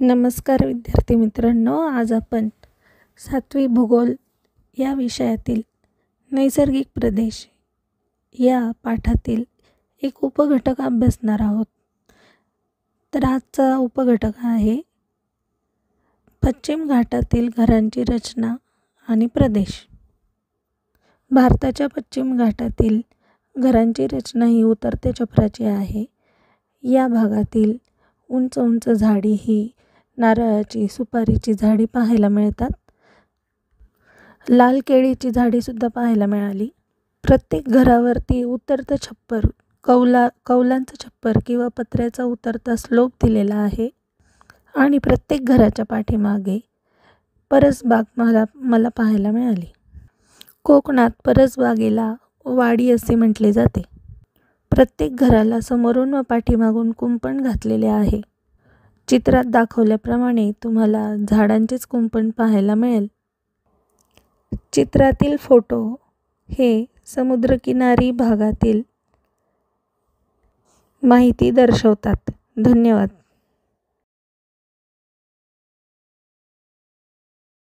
नमस्कार विद्यार्थी मित्रांनो, आज आपण 7वी भूगोल या विषयातील नैसर्गिक प्रदेश या पाठातील एक उपघटक अभ्यासणार आहोत. तर आजचा उपघटक आहे पश्चिम घाटातील घरांची रचना आणि प्रदेश. भारताच्या पश्चिम घाटातील घरांची रचना ही उतरत्या छपराची आहे. या भागातील उंच उंच झाडी ही नारळाची, सुपारीची झाडी पाहायला मिळतात. लाल केळीची झाडीसुद्धा पाहायला मिळाली. प्रत्येक घरावरती उतरतं छप्पर, कौलांचं छप्पर किंवा पत्र्याचा उतरता स्लोप दिलेला आहे. आणि प्रत्येक घराच्या पाठीमागे परसबाग मला पाहायला मिळाली. कोकणात परसबागेला वाडी असे म्हटले जाते. प्रत्येक घराला समोरून व पाठीमागून कुंपण घातलेले आहे. चित्रात दाखवल्याप्रमाणे तुम्हाला झाडांचेच कुंपण पाहायला मिळेल. चित्रातील फोटो हे समुद्रकिनारी भागातील माहिती दर्शवतात. धन्यवाद.